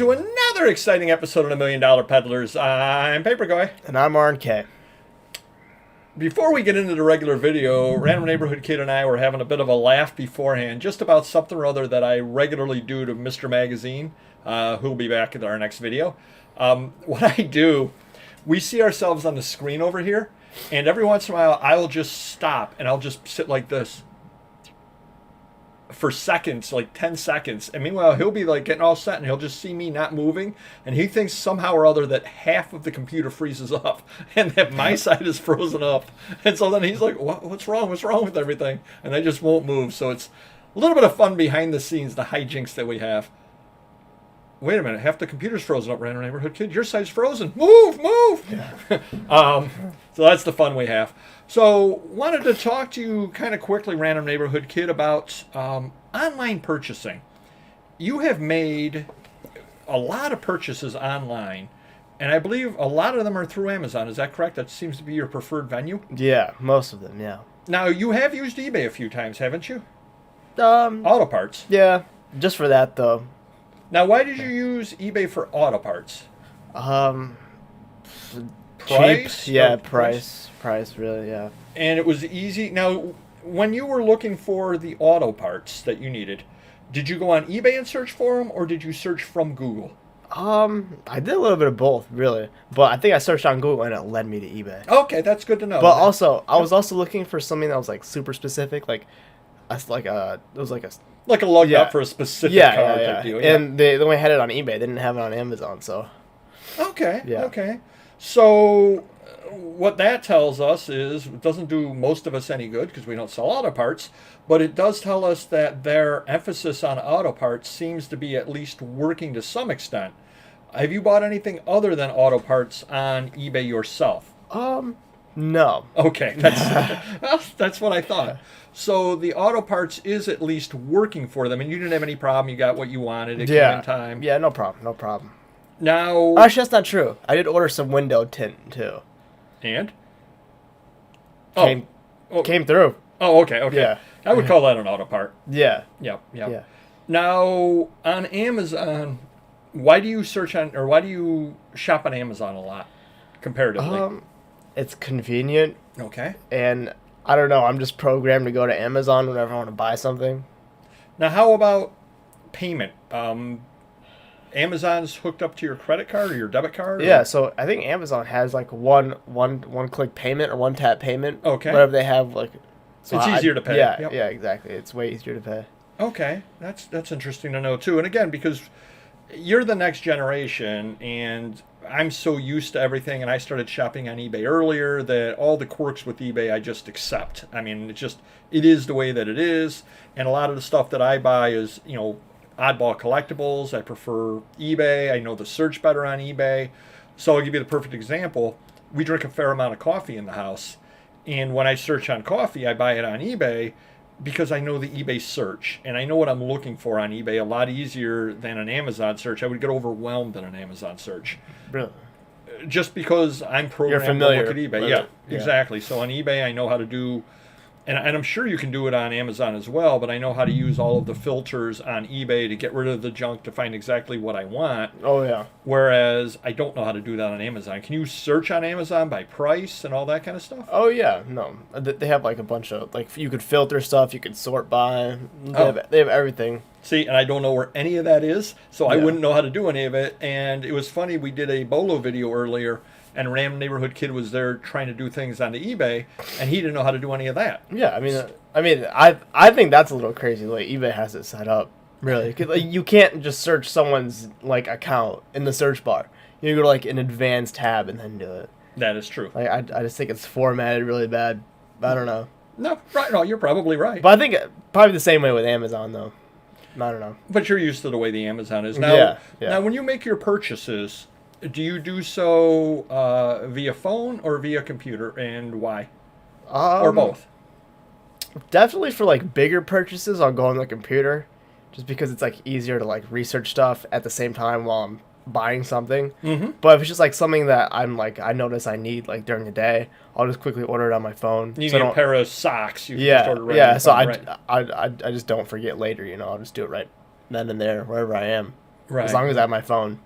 welcome to another exciting episode of the $1 Million Peddlers. I'm Papergoy. And I'm RK. Before we get into the regular video, Random Neighborhood Kid and I were having a bit of a laugh beforehand just about something or other that I regularly do to Mr. Magazine, who'll be back in our next video. What I do, we see ourselves on the screen over here, and every once in a while I'll just stop and I'll just sit like this for seconds, like 10 seconds. And meanwhile, he'll be like getting all set and he'll just see me not moving. And he thinks somehow or other that half of the computer freezes up and that my side is frozen up. And so then he's like, what's wrong? What's wrong with everything? And I just won't move. So it's a little bit of fun behind the scenes, the hijinks that we have. Wait a minute, half the computer's frozen up, Random Neighborhood Kid. Your side's frozen. Move! Yeah. So that's the fun we have. So wanted to talk to you kind of quickly, Random Neighborhood Kid, about online purchasing. You have made a lot of purchases online, and I believe a lot of them are through Amazon. Is that correct? That seems to be your preferred venue? Yeah, most of them, yeah. Now, you have used eBay a few times, haven't you? Auto parts. Yeah, just for that, though. Now, why did you use eBay for auto parts? Price? Cheap. Yeah, price, really, yeah. And it was easy. Now, when you were looking for the auto parts that you needed, did you go on eBay and search for them, or did you search from Google? I did a little bit of both, really. But I think I searched on Google and it led me to eBay. Okay, that's good to know. But also, I was also looking for something that was like super specific, like a lug nut for a specific car type deal. Yeah. And they only had it on eBay. They didn't have it on Amazon, so. Okay. So what that tells us is it doesn't do most of us any good because we don't sell auto parts, but it does tell us that their emphasis on auto parts seems to be at least working to some extent. Have you bought anything other than auto parts on eBay yourself? No. Okay, that's what I thought. So the auto parts is at least working for them, and you didn't have any problem. You got what you wanted. It came in time. Yeah, no problem. Now, actually, that's not true. I did order some window tint too. And? Came through. Oh, okay. Yeah. I would call that an auto part. Yeah. Yeah. Now, on Amazon, why do you shop on Amazon a lot, comparatively? It's convenient. Okay. And I don't know, I'm just programmed to go to Amazon whenever I want to buy something. Now, how about payment? Amazon's hooked up to your credit card or your debit card? Yeah, so I think Amazon has like one click payment or one tap payment. Okay. Whatever they have, like. So it's easier to pay. Yeah, yeah, exactly. It's way easier to pay. Okay, that's interesting to know too. And again, because you're the next generation, and I'm so used to everything, and I started shopping on eBay earlier, that all the quirks with eBay I just accept. I mean, it is the way that it is, and a lot of the stuff that I buy is, oddball collectibles. I prefer eBay. I know the search better on eBay. So I'll give you the perfect example. We drink a fair amount of coffee in the house, and when I search on coffee, I buy it on eBay because I know the eBay search, and I know what I'm looking for on eBay a lot easier than an Amazon search. I would get overwhelmed in an Amazon search. Really? Just because I'm programmed to look at eBay. Yeah, exactly. So on eBay, I know how to do, and I'm sure you can do it on Amazon as well, but I know how to use all of the filters on eBay to get rid of the junk to find exactly what I want. Oh, yeah. Whereas I don't know how to do that on Amazon. Can you search on Amazon by price and all that kind of stuff? Oh, yeah. No. They have like a bunch of, like, you could filter stuff, you could sort by. They have everything. See, and I don't know where any of that is, so I wouldn't know how to do any of it. And it was funny, we did a Bolo video earlier, and Random Neighborhood Kid was there trying to do things on the eBay, and he didn't know how to do any of that. Yeah, I think that's a little crazy the way eBay has it set up. Really, 'cause, like, you can't just search someone's like account in the search bar. You go to like an advanced tab and then do it. That is true. Like I just think it's formatted really bad. I don't know. No, right? No, you're probably right. But I think probably the same way with Amazon though. I don't know. But you're used to the way the Amazon is now. Yeah. Now, when you make your purchases, do you do so via phone or via computer, and why? Or both? Definitely for like bigger purchases, I'll go on the computer, just because it's like easier to like research stuff at the same time while I'm buying something. Mm-hmm. But if it's just like something that I'm like I notice I need like during the day, I'll just quickly order it on my phone. You need a pair of socks. You can yeah, just order yeah. So right. I just don't forget later. I'll just do it right then and there wherever I am. Right. as long as I have my phone.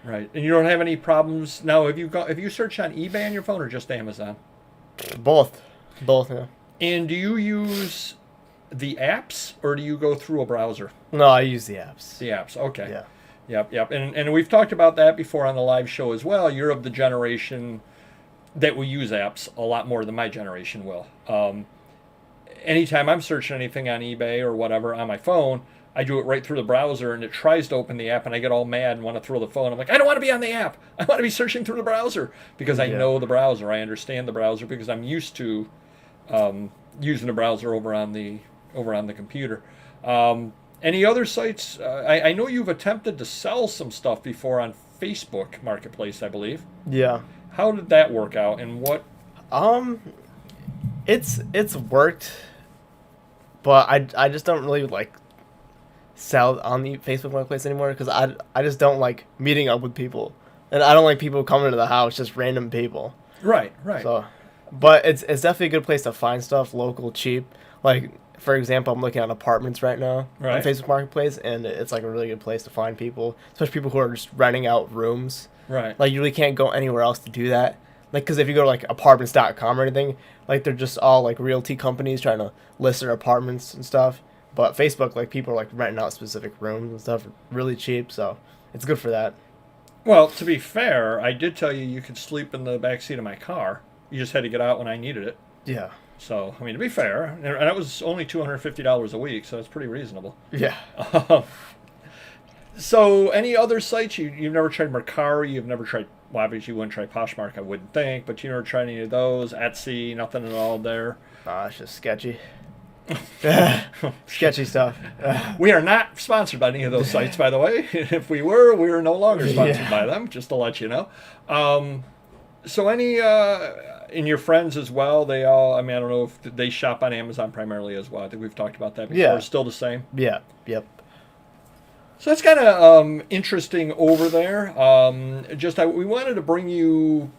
Right. And you don't have any problems now. Have you searched on eBay on your phone or just Amazon? Both, yeah. And do you use the apps or do you go through a browser? No, I use the apps. The apps. Okay. Yeah. Yep. And we've talked about that before on the live show as well. You're of the generation that will use apps a lot more than my generation will. Anytime I'm searching anything on eBay or whatever on my phone, I do it right through the browser, and it tries to open the app, and I get all mad and want to throw the phone. I'm like, I don't want to be on the app. I want to be searching through the browser because I know the browser. I understand the browser because I'm used to using the browser over on the computer. Any other sites? I know you've attempted to sell some stuff before on Facebook Marketplace, I believe. Yeah. How did that work out, and what? It's worked, but I just don't really like sell on the Facebook Marketplace anymore because I just don't like meeting up with people, and I don't like people coming to the house, just random people. Right. So, but it's definitely a good place to find stuff local, cheap. Like for example, I'm looking at apartments right now on Facebook Marketplace, and it's like a really good place to find people, especially people who are just renting out rooms. Right. Like you really can't go anywhere else to do that. Like, because if you go to like apartments.com or anything, like they're just all like realty companies trying to list their apartments and stuff. But Facebook, like people are like renting out specific rooms and stuff really cheap, so it's good for that. Well, to be fair, I did tell you could sleep in the back seat of my car. You just had to get out when I needed it. Yeah. So, I mean, to be fair, and that was only $250 a week, so it's pretty reasonable. Yeah. So, any other sites? You've never tried Mercari? You've never tried, well, obviously you wouldn't try Poshmark, I wouldn't think, but you never tried any of those? Etsy, nothing at all there? It's just sketchy. Sketchy stuff. We are not sponsored by any of those sites, by the way. If we were no longer sponsored by them, just to let you know. So any, in your friends as well, they all, I mean, I don't know if they shop on Amazon primarily as well. I think we've talked about that before. Yeah. It's still the same? Yeah, yep. So that's kind of interesting over there. We wanted to bring you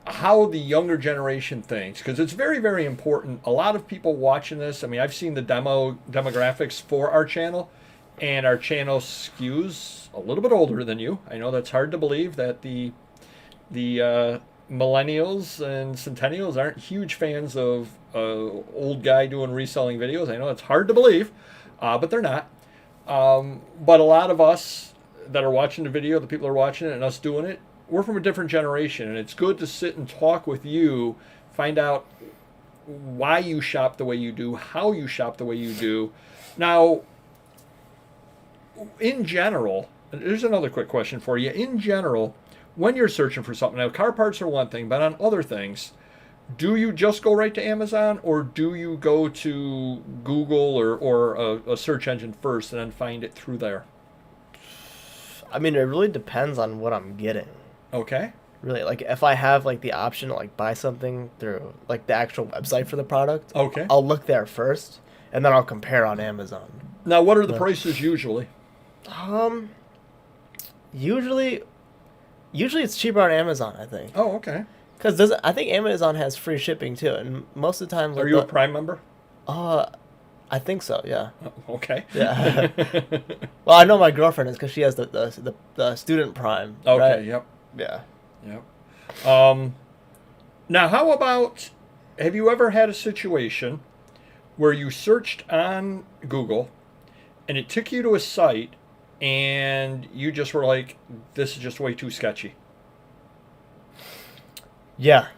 how the younger generation thinks, because it's very, very important. A lot of people watching this, I mean, I've seen the demographics for our channel, and our channel skews a little bit older than you. I know that's hard to believe that the millennials and centennials aren't huge fans of old guy doing reselling videos. I know it's hard to believe, but they're not. But a lot of us that are watching the video, the people that are watching it and us doing it, we're from a different generation, and it's good to sit and talk with you, find out why you shop the way you do, how you shop the way you do. Now, in general, there's another quick question for you. In general, when you're searching for something, now car parts are one thing, but on other things, do you just go right to Amazon, or do you go to Google or a search engine first and then find it through there? I mean, it really depends on what I'm getting. Okay. Really, like if I have like the option to like buy something through like the actual website for the product, okay, I'll look there first, and then I'll compare on Amazon. Now, what are the prices usually? Usually it's cheaper on Amazon, I think. Oh, okay. Because I think Amazon has free shipping too, and most of the time. Are you a Prime member? I think so. Yeah. Oh, okay. Yeah. Well, I know my girlfriend is because she has the student Prime. Okay. Right? Yep. Yeah. Yep. Now, how about? Have you ever had a situation where you searched on Google, and it took you to a site, and you just were like, "This is just way too sketchy." Yeah.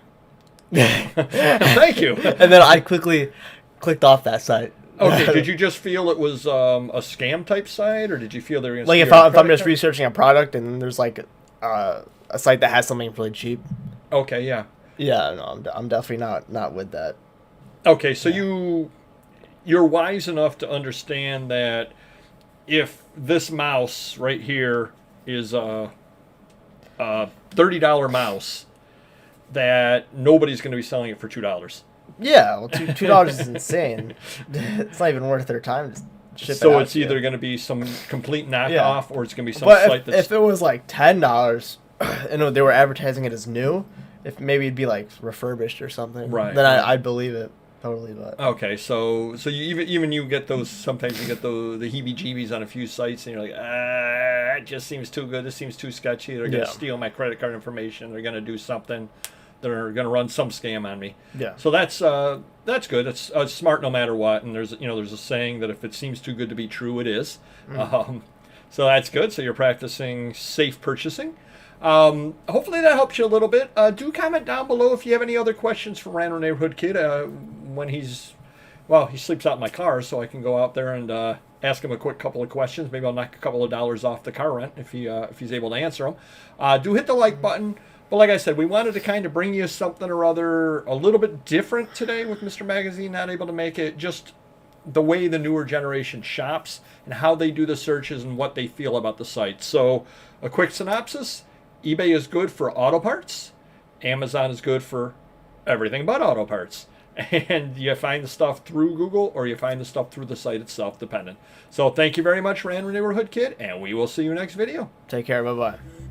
Thank you. And then I quickly clicked off that site. Okay. Did you just feel it was a scam type site, or did you feel they were going to like if I'm just researching a product and there's like a site that has something really cheap? Okay. Yeah. Yeah. No, I'm definitely not with that. Okay. So you're wise enough to understand that if this mouse right here is a $30 mouse, that nobody's going to be selling it for $2. Yeah, well, $2 is insane. It's not even worth their time to ship it out. So it's either going to be some complete knockoff, or it's going to be some but site that's... if it was like $10 and they were advertising it as new, if maybe it'd be like refurbished or something, right? Then I'd believe it totally. But okay, so you even you get those, sometimes you get the heebie-jeebies on a few sites, and you're like, it just seems too good. This seems too sketchy. They're going to steal my credit card information. They're going to do something. They're going to run some scam on me. Yeah. So that's good. It's smart no matter what. And there's a saying that if it seems too good to be true, it is. So that's good. So you're practicing safe purchasing. Hopefully that helps you a little bit. Do comment down below if you have any other questions for Random Neighborhood Kid when he sleeps out in my car, so I can go out there and ask him a quick couple of questions. Maybe I'll knock a couple of dollars off the car rent if he's able to answer them. Do hit the like button. But like I said, we wanted to kind of bring you something or other a little bit different today with Mr. Magazine not able to make it, just the way the newer generation shops and how they do the searches and what they feel about the site. So a quick synopsis: eBay is good for auto parts. Amazon is good for everything but auto parts. And you find the stuff through Google or you find the stuff through the site itself, dependent. So thank you very much, Random Neighborhood Kid, and we will see you next video. Take care. Bye-bye.